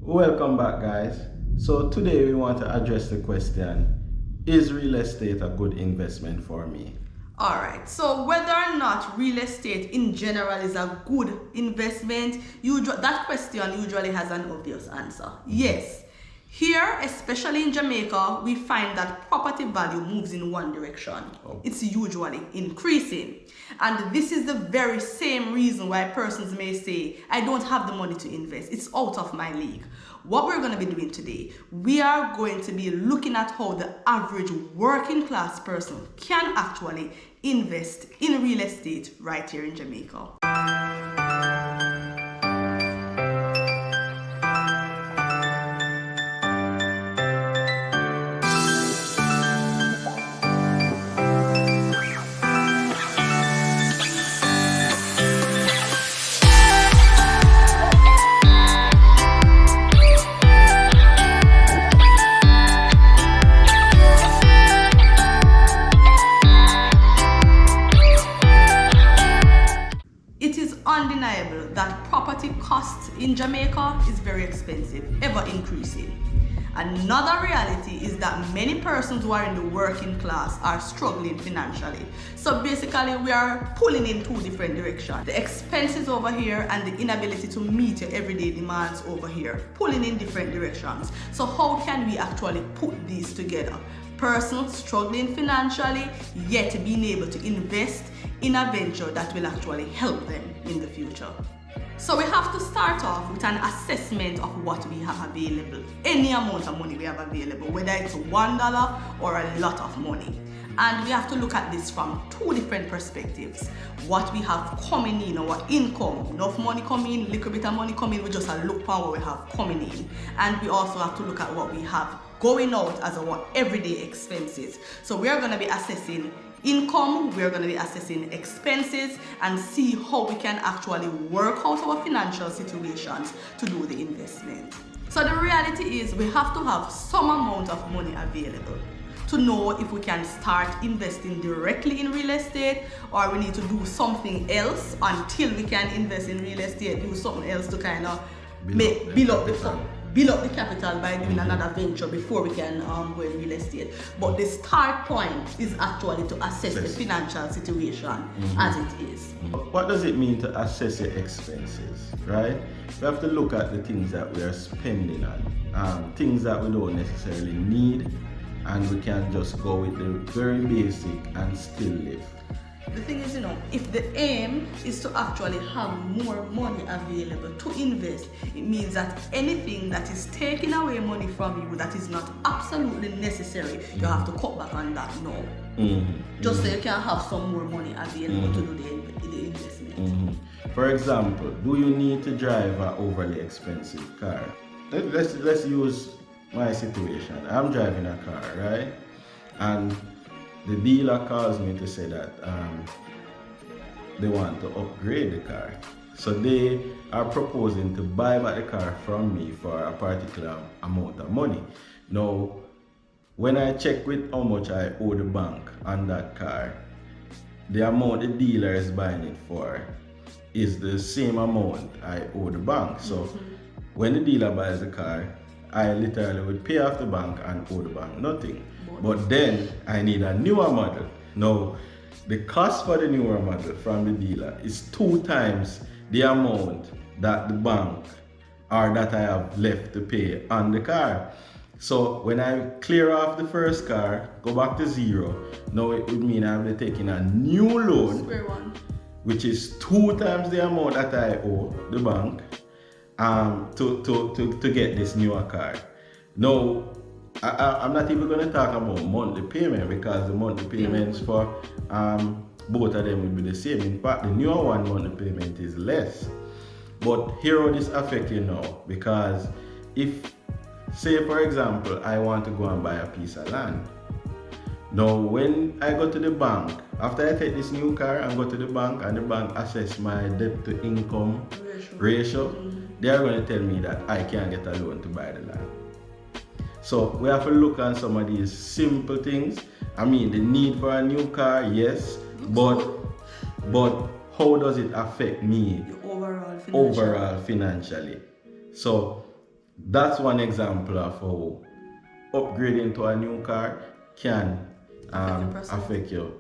Welcome back, guys. So today we want to address the question, is real estate a good investment for me? Alright, so whether or not real estate in general is a good investment, that question usually has an obvious answer. Yes. Here, especially in Jamaica, we find that property value moves in one direction. It's usually increasing. And this is the very same reason why persons may say, I don't have the money to invest. It's out of my league. What we're going to be doing today, we are going to be looking at how the average working class person can actually invest in real estate right here in Jamaica. Undeniable that property costs in Jamaica is very expensive, ever increasing. Another reality is that many persons who are in the working class are struggling financially. So basically we are pulling in two different directions. The expenses over here and the inability to meet your everyday demands over here, pulling in different directions. So how can we actually put these together? Person struggling financially, yet being able to invest in a venture that will actually help them in the future. So we have to start off with an assessment of what we have available. Any amount of money we have available, whether it's $1 or a lot of money. And we have to look at this from two different perspectives. What we have coming in, our income, enough money coming in, little bit of money coming, we just look for what we have coming in. And we also have to look at what we have going out as our everyday expenses. So we are going to be assessing income, we are going to be assessing expenses, and see how we can actually work out our financial situations to do the investment. So the reality is we have to have some amount of money available to know if we can start investing directly in real estate, or we need to do something else until we can invest in real estate, do something else to kind of build up the capital by doing another venture before we can go in real estate. But the start point is actually to assess the financial situation as it is. What does it mean to assess your expenses, right? We have to look at the things that we are spending on, things that we don't necessarily need, and we can just go with the very basic and still live. The thing is, if the aim is to actually have more money available to invest, it means that anything that is taking away money from you that is not absolutely necessary, you have to cut back on that now. Just so you can have some more money available to do the investment. For example, do you need to drive an overly expensive car? Let's use my situation. I'm driving a car, right? And the dealer calls me to say that they want to upgrade the car. So they are proposing to buy back the car from me for a particular amount of money. Now, when I check with how much I owe the bank on that car, the amount the dealer is buying it for is the same amount I owe the bank. So when the dealer buys the car, I literally would pay off the bank and owe the bank nothing. But then I need a newer model. Now, the cost for the newer model from the dealer is 2 times the amount that the bank or that I have left to pay on the car. So when I clear off the first car, go back to zero, now it would mean I'll be taking a new loan, which is 2 times the amount that I owe the bank to get this newer car. Now, I'm not even going to talk about monthly payment, because the monthly payments for both of them will be the same. In fact, the newer one monthly payment is less. But here how this affects you now, because if, say for example, I want to go and buy a piece of land. Now when I go to the bank, after I take this new car and go to the bank and the bank assess my debt to income ratio, they are going to tell me that I can't get a loan to buy the land. So we have to look at some of these simple things. I mean, the need for a new car, yes, but how does it affect me overall financially? So that's one example of how upgrading to a new car can affect your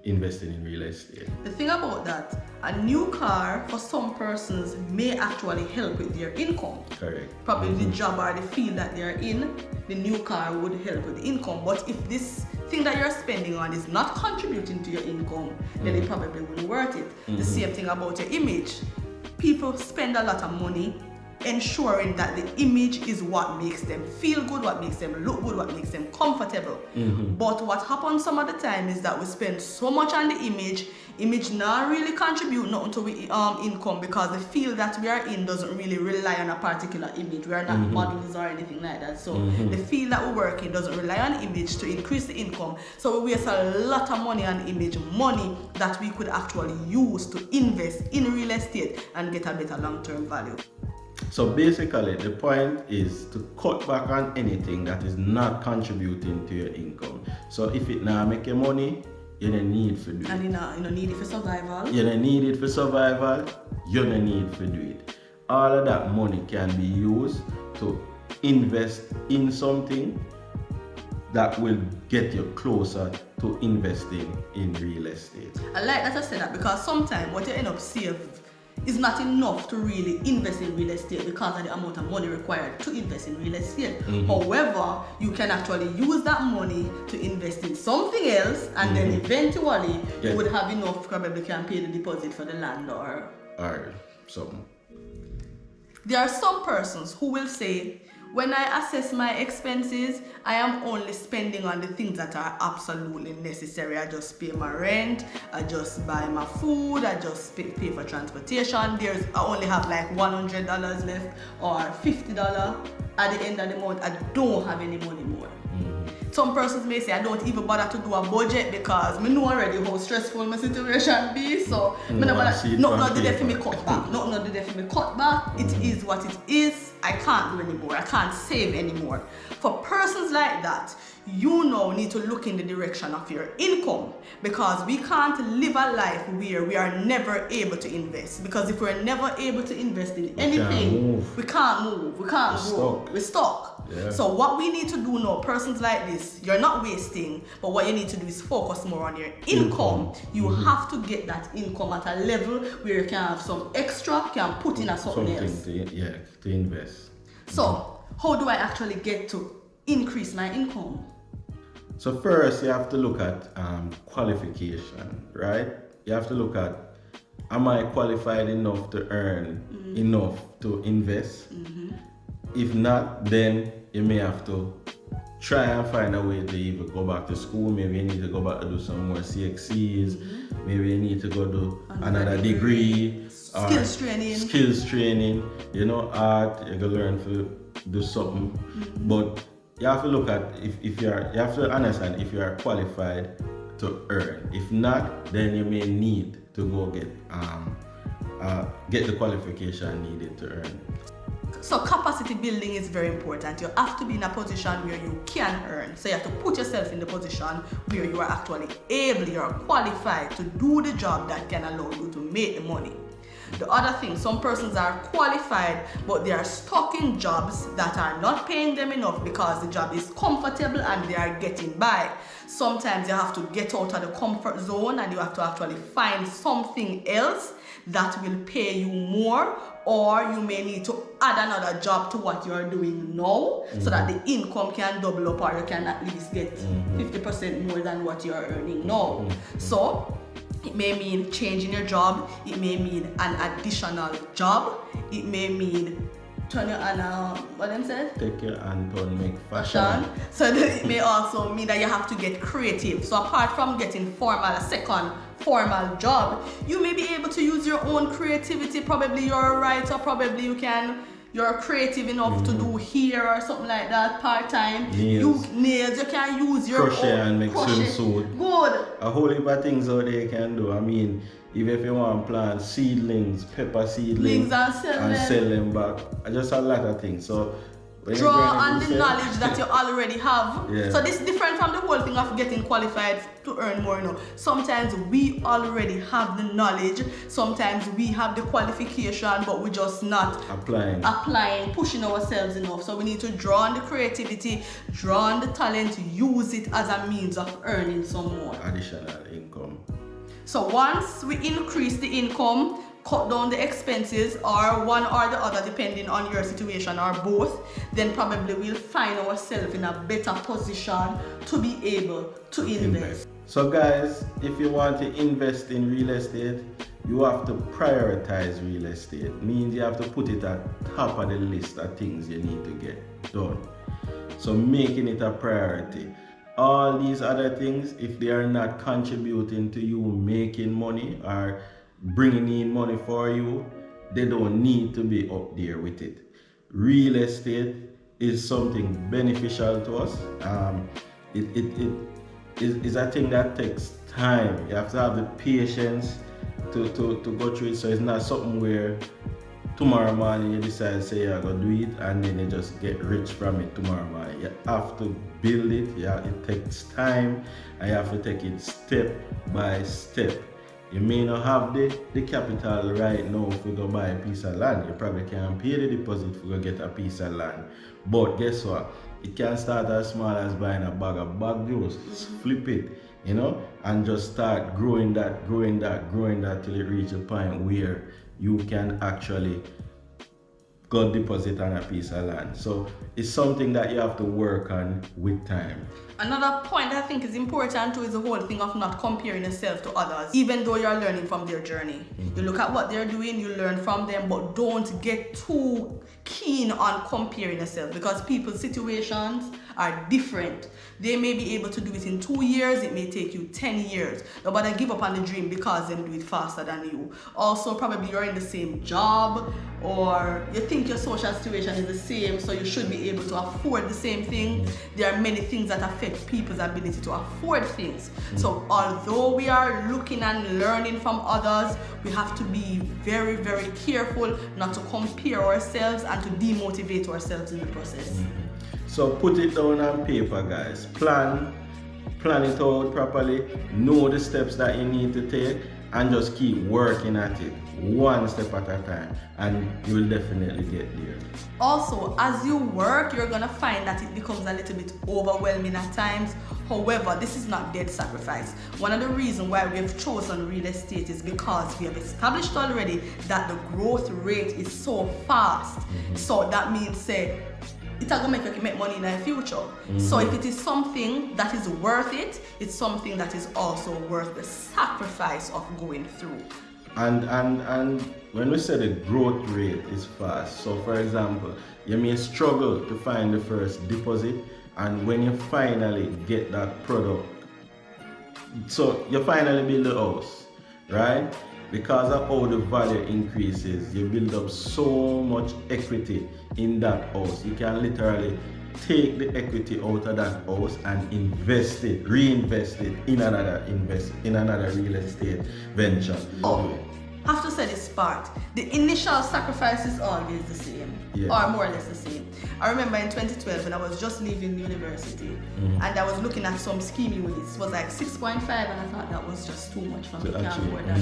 investing in real estate. The thing about that, a new car for some persons may actually help with their income. Correct. Probably the job or the field that they're in, the new car would help with the income. But if this thing that you're spending on is not contributing to your income, then it probably wouldn't worth it. The same thing about your image. People spend a lot of money ensuring that the image is what makes them feel good, what makes them look good, what makes them comfortable. But what happens some of the time is that we spend so much on the image not really contribute nothing to income, because the field that we are in doesn't really rely on a particular image. We are not models or anything like that. So the field that we work in doesn't rely on image to increase the income. So we waste a lot of money on image, money that we could actually use to invest in real estate and get a better long-term value. So basically, the point is to cut back on anything that is not contributing to your income. So if it now make you money, you don't need to do it. And you don't need it for survival. You don't need it for survival, you don't need to do it. All of that money can be used to invest in something that will get you closer to investing in real estate. I like that I said that, because sometimes what you end up saving is not enough to really invest in real estate because of the amount of money required to invest in real estate. However, you can actually use that money to invest in something else, and then eventually you would have enough, probably can pay the deposit for the land or something. There are some persons who will say, when I assess my expenses, I am only spending on the things that are absolutely necessary. I just pay my rent, I just buy my food, I just pay for transportation. I only have like $100 left or $50 at the end of the month. I don't have any money more. Some persons may say, I don't even bother to do a budget because I know already how stressful my situation be. So nothing do there for me cut back. Nothing do there for me cut back. It is what it is. I can't do anymore. I can't save anymore. For persons like that, you now need to look in the direction of your income, because we can't live a life where we are never able to invest. Because if we're never able to invest in anything, we can't move, we can't grow, we're stuck. Yeah. So what we need to do now, persons like this, you're not wasting, but what you need to do is focus more on your income. You have to get that income at a level where you can have some extra, can put in a something else. To invest. So how do I actually get to increase my income? So first you have to look at qualification, right? You have to look at, am I qualified enough to earn enough to invest? If not, then you may have to try and find a way to either go back to school. Maybe you need to go back to do some more CXCs. Maybe you need to go do another degree. Skills training. You know, art, you can learn to do something. But you have to look at you have to understand if you are qualified to earn. If not, then you may need to go get the qualification needed to earn. So capacity building is very important. You have to be in a position where you can earn. So you have to put yourself in the position where you are actually able, you are qualified to do the job that can allow you to make the money. The other thing, some persons are qualified, but they are stuck in jobs that are not paying them enough because the job is comfortable and they are getting by. Sometimes you have to get out of the comfort zone and you have to actually find something else that will pay you more, or you may need to add another job to what you are doing now so that the income can double up, or you can at least get 50% more than what you are earning now. So it may mean changing your job, it may mean an additional job, it may mean turn your hand, what them said? Take your hand to make fashion. So it may also mean that you have to get creative. So apart from getting a second formal job, you may be able to use your own creativity. Probably you're a writer, probably you're creative enough to do hair or something like that part-time. Nails, you can use your crochet own and make swimsuit. Good. A whole heap of things out there you can do. I mean, even if you want to plant seedlings, pepper seedlings, and sell them back, just a lot of things. So draw on the knowledge that you already have. Yeah. So this is different from the whole thing of getting qualified to earn more. Sometimes we already have the knowledge, sometimes we have the qualification, but we're just not applying, pushing ourselves enough. So we need to draw on the creativity, draw on the talent, use it as a means of earning some more additional income. So once we increase the income, cut down the expenses, or one or the other depending on your situation, or both, then probably we'll find ourselves in a better position to be able to invest. So guys, if you want to invest in real estate, you have to prioritize real estate. Means you have to put it at top of the list of things you need to get done. So making it a priority. All these other things, if they are not contributing to you making money or bringing in money for you, they don't need to be up there with it. Real estate is something beneficial to us. It is a thing that takes time. You have to have the patience to go through it. So it's not something where tomorrow morning you decide say you're gonna do it and then you just get rich from it tomorrow morning. You have to build it. It takes time, and you have to take it step by step. You may not have the capital right now if you go buy a piece of land. You probably can't pay the deposit if you go get a piece of land. But guess what? It can start as small as buying a bag of bagels. Flip it, and just start growing that till it reaches a point where you can actually go deposit on a piece of land. So it's something that you have to work on with time. Another point I think is important too is the whole thing of not comparing yourself to others, even though you're learning from their journey. You look at what they're doing, you learn from them, but don't get too keen on comparing yourself, because people's situations are different. They may be able to do it in 2 years, it may take you 10 years. Nobody give up on the dream because they do it faster than you. Also, probably you're in the same job, or you think your social situation is the same, so you should be able to afford the same thing. There are many things that affect people's ability to afford things. So although we are looking and learning from others, we have to be very, very careful not to compare ourselves and to demotivate ourselves in the process. So put it down on paper, guys. Plan it out properly, know the steps that you need to take, and just keep working at it one step at a time, and you will definitely get there. Also, as you work, you're gonna find that it becomes a little bit overwhelming at times. However, this is not dead sacrifice. One of the reasons why we have chosen real estate is because we have established already that the growth rate is so fast. So that means say it's gonna make you make money in the future. So if it is something that is worth it, it's something that is also worth the sacrifice of going through. And when we say the growth rate is fast, so for example, you may struggle to find the first deposit, and when you finally get that product, so you finally build the house, right? Because of how the value increases, you build up so much equity in that house. You can literally take the equity out of that house and reinvest it in another real estate venture. I have to say this part. The initial sacrifice is always the same, or more or less the same. I remember in 2012 when I was just leaving university, and I was looking at some scheme units. It was like 6.5, and I thought that was just too much for me. I can't afford that.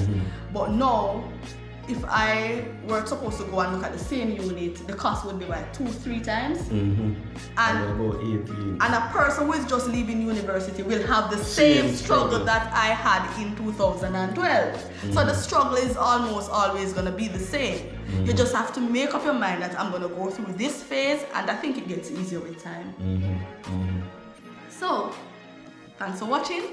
But now, if I were supposed to go and look at the same unit, the cost would be like 2-3 times. And about 18. And a person who is just leaving university will have the same struggle that I had in 2012. So the struggle is almost always going to be the same. You just have to make up your mind that I'm going to go through this phase, and I think it gets easier with time. So, thanks for watching.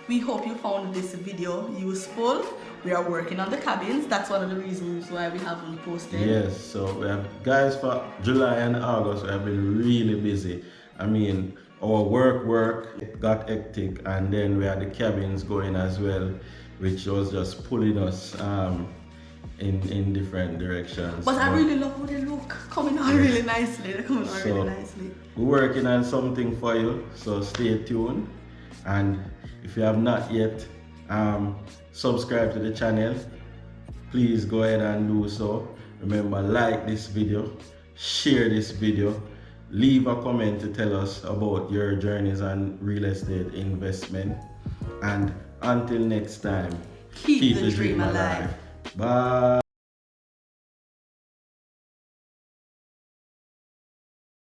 We hope you found this video useful. We are working on the cabins. That's one of the reasons why we haven't posted. Yes, so we have, guys, for July and August, we have been really busy. I mean, our work got hectic, and then we had the cabins going as well, which was just pulling us in different directions. But I really love how they look. Coming on really nicely. They're coming on really nicely. We're working on something for you, so stay tuned. And if you have not yet subscribed to the channel, please go ahead and do so. Remember, like this video, share this video, leave a comment to tell us about your journeys on real estate investment. And until next time, Keep the dream alive. Bye.